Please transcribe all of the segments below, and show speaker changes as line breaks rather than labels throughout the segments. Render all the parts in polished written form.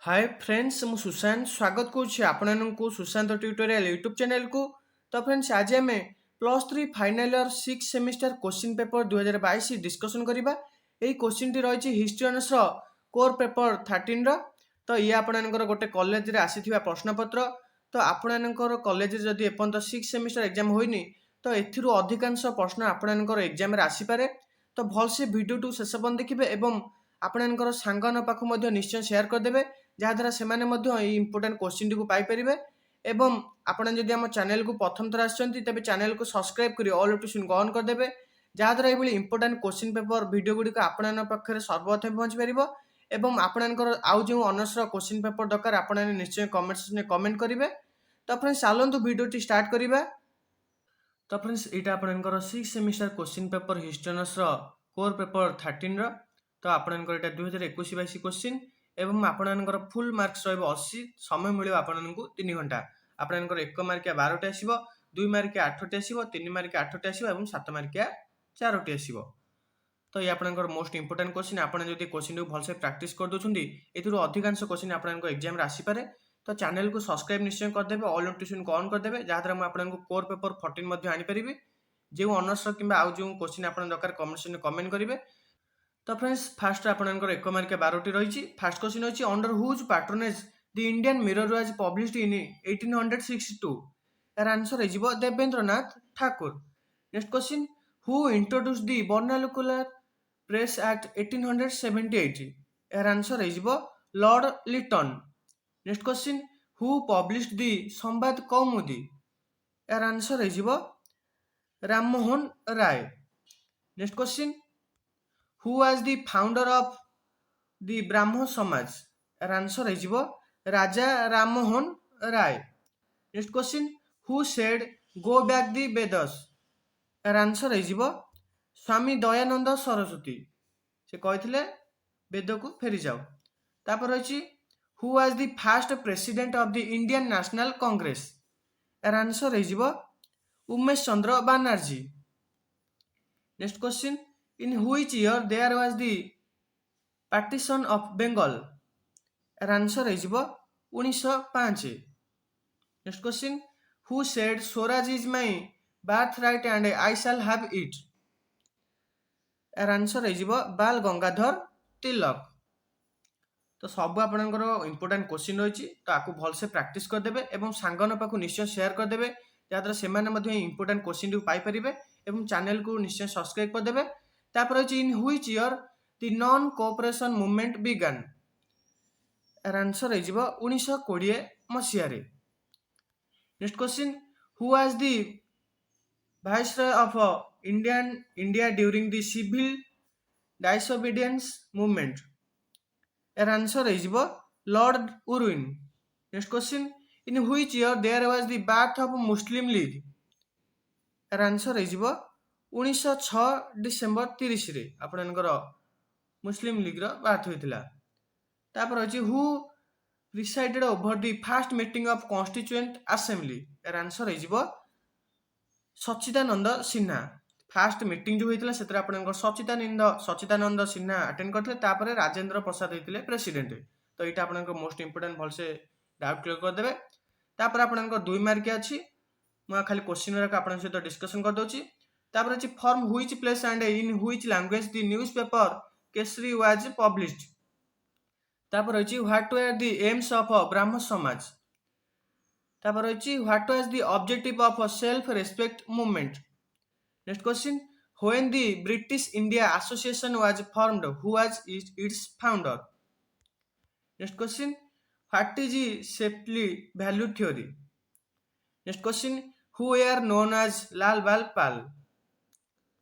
Hi friends मु सुशांत स्वागत करुच्छे आपको सुशांत ट्यूटोरियल यूट्यूब चैनल को। तो फ्रेंड्स आज आम plus three final year 6 semester question paper 2022 discussion करवा। यही क्वेश्चन टी रही हिस्ट्री ऑनर्स कोर पेपर 13 तो ये आपंकर गोटे कॉलेज रे आसी प्रश्नपत्र। तो आपंकर कॉलेज जदि एपर्तंत 6 सेमिस्टर एग्जाम होइनी तो एथिरु अधिकांश प्रश्न आपंकर एग्जाम रे आसीपारे। तो भलसे वीडियो टू शेष पर्यंत देखिए एवं आपंकर सांगन पाखु निश्चय शेयर करदेवे जहाँद्वारा से इंपोर्टाट क्वेश्चन टी पाइपर। एवं आपड़ जदि आम चैनल को प्रथम थर आसछन्ति तेबे चैनल को सब्सक्राइब कर ऑल नोटिफिकेशन ऑन करदेवे जहाँद्वारा ये इंपोर्टाट क्वेश्चन पेपर वीडियो गुड़िक आपण पाखे सर्वप्रथम पहुँची पार। एवं आपणकर आउ जो ऑनर्स क्वेश्चन पेपर दरकार आप निश्चय कमेंट सेक्शन कमेंट करेंगे। तो फ्रेंड्स चलतु वीडियो स्टार्ट करवा। तो फ्रेंड्स यहाँ आपणकर 6 semester question paper history honours core paper 13 तो आपणकर यहाँ 2021-22 क्वेश्चन एवं आपणकर फुल मार्क्स रहा 80 समय मिले आपको 3 घंटा। आपणकर 1 मार्किया 12टी आसो, 2 मार्किया 8टी आसो, 3 मार्किया 8टी आसो और 7 मार्किया 4टी आसो। तो ये आपंकर मोस्ट इंपोर्टाट क्वेश्चन आपड़ जो क्वेश्चन को भलसे प्राक्ट कर दूसरी ए अधिकांश क्वेश्चन आपको एग्जाम आसीपारे। तो चैनल को सब्सक्राइब निश्चय करदेवे ऑल नोटिफिकेशन को ऑन करदेवे जहाँद्वारा मुझे आपको कोर पेपर 14 आनीपारि जो ऑनर्स कि आउ जो क्वेश्चन आप दरकार कमेंट सेक्शन कमेंट करेंगे। तो फ्रेंड्स फास्ट आपंकर 1 मार्किया 12टी रही। फास्ट क्वेश्चन अच्छी under whose patronage the Indian Mirror was published in 1862 यार आंसर हो Debendranath Thakur. Next question who introduced the vernacular press act 1878 यार आंसर हो Lord Lytton. Next question who published the Sambad Kaumudi यार आंसर हो Rammohan Roy. Next question who was the founder of the Brahman Samaj यार answer हो Raja Rammohan Roy. Next question who said go back the Vedas यार answer हो स्वामी दयानंद सरस्वती से कहते वेद को फेरी जाओ। तापर रही who was the first president of the Indian National Congress यार आंसर हो Umesh Chandra Banerjee. Next question in which year there was the partition of Bengal यार आंसर हो 1905। Next question who said swaraj is my birth right and I shall have it यार answer हो बाल गंगाधर तिलक। तो सब आपंकर important question रही तो आपको भलसे प्राक्ट करदेवे और सांगन पाखु निश्चय शेयर करदेवे जहाँद्वारा से इंपोर्टाट क्वेश्चन टी पाइपर और चैनल को निश्चय सब्सक्राइब करदेवे। तापर रही in which year the non cooperation movement began यार आंसर हो 1920 मसीह। Next question who was the viceroy of India during the civil disobedience movement यार आंसर हो Lord Irwin. Next question in which year there was the birth of Muslim League यार answer हो 1906 December 30 रे आपणकर मुस्लिम league रो birth होइतिला। तापर अछि who presided over the first meeting of constituent assembly यार answer हो सच्चिदानंद सिन्हा। फास्ट मीटिंग जो होता है आपंकर सच्चिदानंद सिन्हा अटेंड करते तापर राजेंद्र प्रसाद होते प्रेसिडेंट। तो यहाँ आपंकर मोस्ट इंपोर्टाट भलसे डाउट क्लियर करदेवे। तापर आपंकर 2 मार्किया अच्छी मुझे खाली क्वेश्चन आप सहित डिस्कसन करदे। तापर अच्छी from which place and in which language the newspaper Kesari was published तापर अच्छी what were the aims of Brahman Samaj. तापर अच्छी what was the objective of self respect movement. Next question when the British India Association was formed who was its founder. Next question what is safety value theory. Next question who are known as Lal Bal Pal.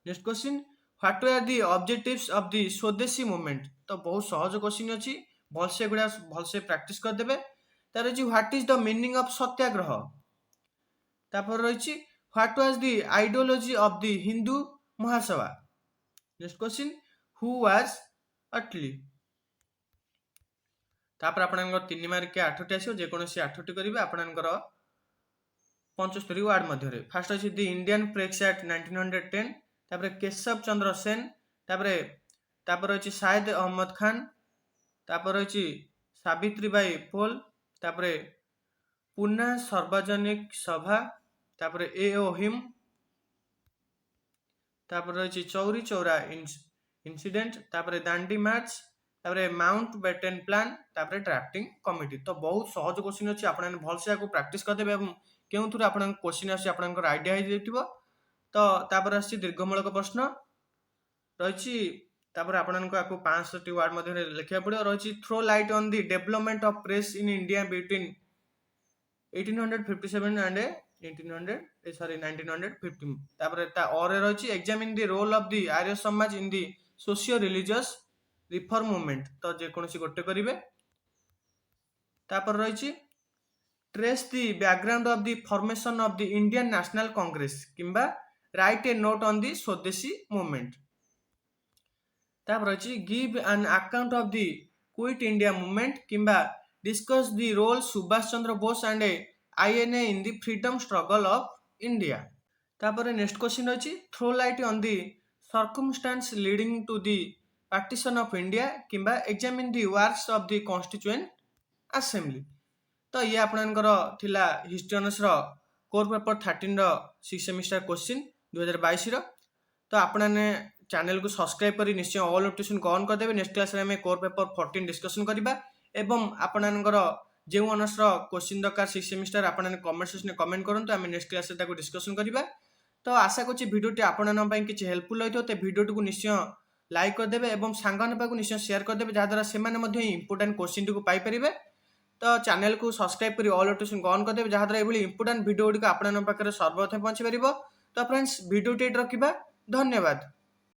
Next question what were the objectives of the स्वदेशी movement. तो बहुत सहज question अच्छी भलसे गुड़ा भलसे practice करदेवे। तार रही what is the meaning of satyagraha. तापर रही what was the ideology of the Hindu Mahasabha. Next question who was Attlee. तापर आपनकर 3 मार्किया 8टी आसो जेकोसी 8टी करेंगे आपनकर 75 वार्ड मध्य। फास्ट अच्छी द इंडियन प्रेस एक्ट 1910 तापर केशव चंद्र सेन तापर अच्छी शायद अहमद खान तापर अच्छी सावित्रीबाई फुल तापरे पूना सार्वजनिक सभा तापरे ए ओ हिम तापरे रही चौरी चौरा इंसिडेंट तापरे दांडी मार्च तापरे माउंट बेटन प्लान तापरे ड्राफ्टिंग कमिटी। तो बहुत सहज क्वेश्चन अच्छी आप भलसे प्राक्ट करदे क्यों थ्रू आप क्वेश्चन आपर आइडिया हो तो तापर आसी दीर्घमूलक प्रश्न रही आपको 500 वार्ड मध्य लिखा पड़ो रही throw light on the development of press in India between 1857 and 1950 तापर और रही examine the role of the Arya Samaj in the socio religious reform movement. तो जेकोसी गोटे करेंगे तापर रही trace the background of the formation of the Indian National Congress किंबा write a note on the swadeshi movement. तापर रही give an account of the quit India movement किंबा discuss the role Subhash Chandra Bose and INA in the freedom struggle of India. तापर next question रही throw light on the circumstances leading to the partition of India किंबा examine the works of the constituent assembly. तो ये आपनकर थिला history honours रो core paper 13 रो 6 semester question 2022 रो। तो आपने चैनल को सब्सक्राइब करी निश्चय ऑल नोटिफिकेशन को ऑन कर देबे। नेक्स्ट क्लास रे हम कोर पेपर 14 डिस्कशन करबा एवं आपनकर जे ऑनर्स रो क्वेश्चन दरकार 6 सेमिस्टर आपने कमेंट सेक्शन में कमेंट करंतु आम नेक्स्ट क्लास रे ताको डिस्कशन करबा। तो आशा करछि वीडियोटी आपन पई किछि हेल्पफुल होइतो ते वीडियोटी को निश्चय लाइक कर देबे एवं सांगन पाको निश्चय शेयर कर देबे जहा द्वारा से माने मध्ये इंपोर्टेंट क्वेश्चन को पाई परिबे। तो चैनल को सब्सक्राइब करी ऑल नोटिफिकेशन को ऑन कर देबे जहा द्वारा एभली इंपोर्टेंट वीडियो गुडी को आपन पाखरे सर्वप्रथम पहुंची परिबो। तो फ्रेंड्स वीडियोटी रखिबा धन्यवाद।